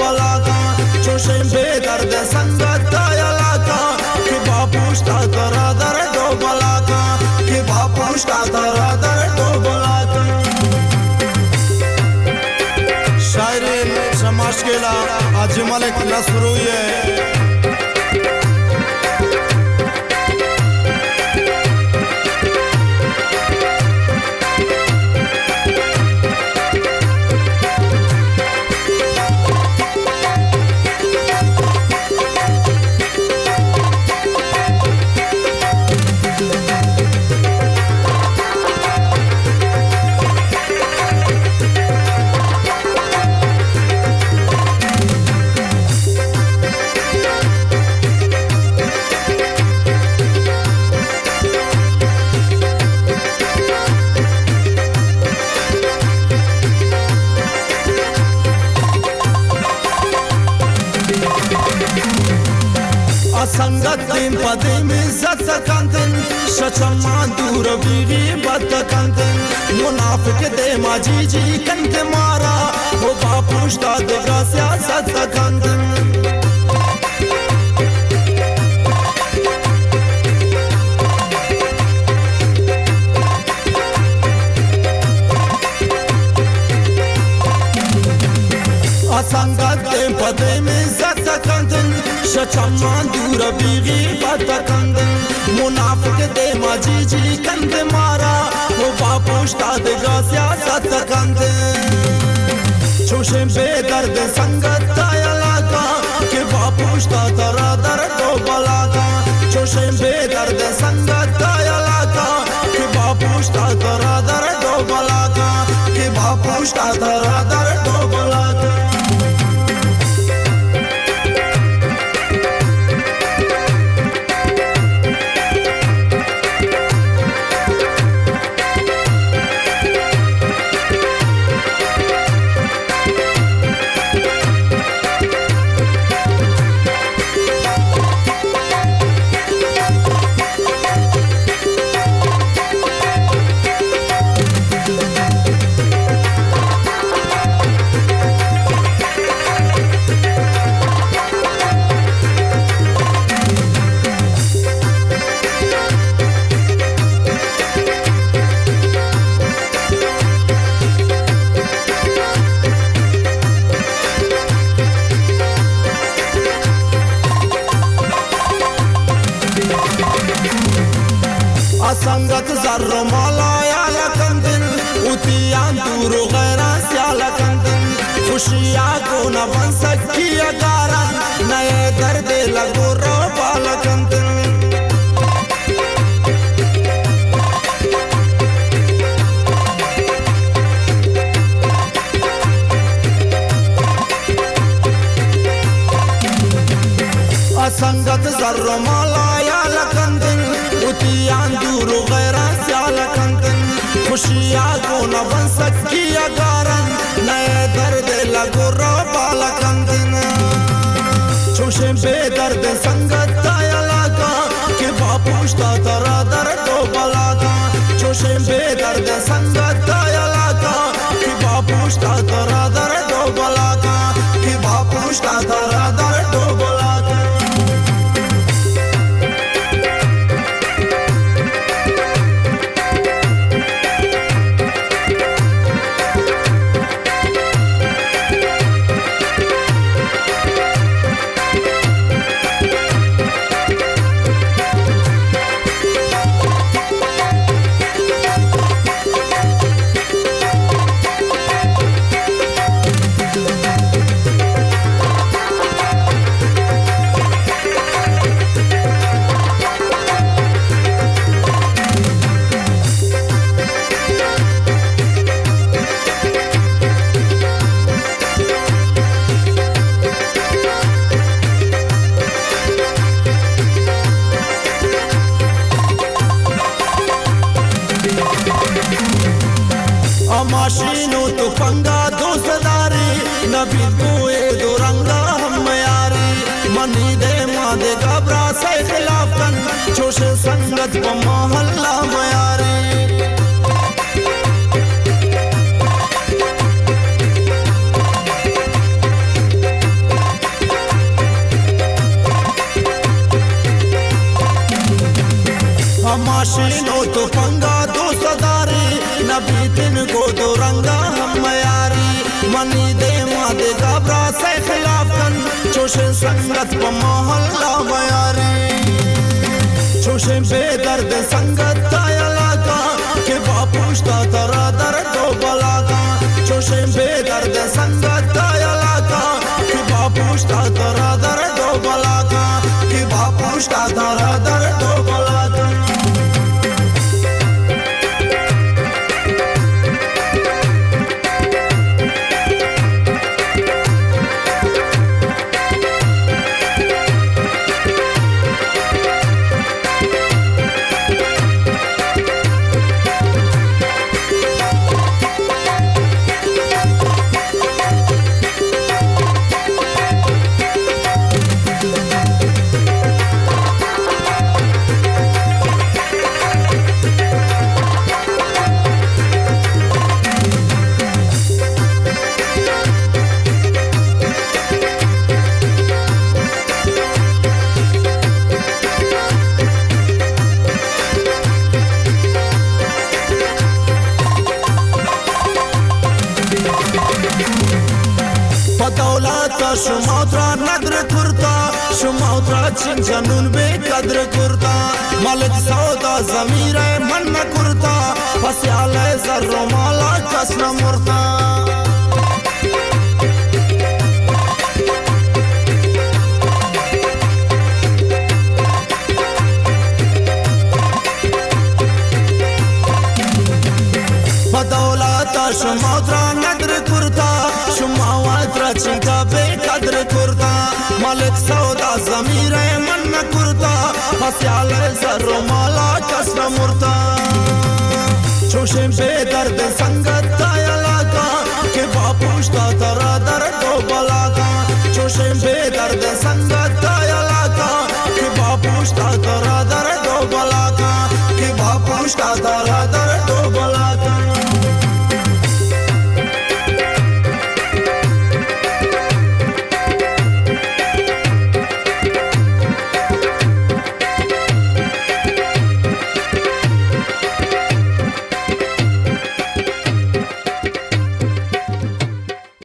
बला का चोशे बेदर्द संगत का कि बापुष्टा तरा दर दो बला का कि बापुष्टा तरा दर दो बला का शायरी समाज केला आज मलिक नसरुये संगतिन पदिम सत्सकंतन शचमान दूर बीवी बत्तकंतन मुनाफिक दे माजी जी कंत मारा वो बापुष्टा देगा सियासत कंतन असंगत पदे में सत्सकंतन शचमान दूर बीवी बत्तकंतन मुनाफिक दे माजी जी कंत मारा वो बापुष्टा देगा सियासत कंतन चोशे बेदर्द संगत का कि बापुष्टा तरा दर दो बला का चोशे बेदर्द संगत का कि बापुष्टा तरा दर दो बला का कि बापुष्टा तरा दर दो बला का असंगत जर्रो मौलाया लकंदन उतियान दूर गैरा स्या लकंदन खुशियाँ को न बन सकी अगारा नए दर्द लगो रो बालकंदन असंगत जर्रो मौलाया लकंदन उतियान दूर गैरा स्याल कंदन खुशियाँ को न बन सकी अगारन नए दर्द लगो रो बाला कंदन चोशे बेदर्द संगत का कि बापुष्टा तरा दर दो बला का चोशे बेदर्द संगत का कि बापुष्टा तरा दर दो बला का कि बापुष्टा तरा दर दो बला का माशीनो तो पंगा दो सदारी नबी कोए दो रंगा हम यारी मनी दे मादे घबरा से खिलाफन जोशे संगत को मोहल्ला मयारी माशीनो तो पंगा दो सदारी नबी दिन को दो रंगा हम यारी मनी दे मादे घबरा से खिलाफ कन चोशे संगत प मोहल्ला बयारी चोशे बेदर्द संगत तायला का के बापूश्ता तरा दर तो बला का चोशे बेदर्द संगत तायला का के बापूश्ता तरा दर तो बला का के बापूश्ता तरा दर तो बला का शुमात्रा नद्र कुर्ता शुमात्रा चिंचनुन बे कद्र कुर्ता मलिक सौदा जमीर मन कुर्ता फस्याल जर्रो माला कसना मुर्ता बदौलत शुमात्रा नद्र कुर्ता शुमात्रा चिंका बे कद्र कुर्ता मलिक सौदा जमीर मन कुर्ता फस्याल जर्रो माला कसना मुर्ता चोशे बेदर्द संगत तायला का के बापूश्ता तरा दर तो बला का चोशे बेदर्द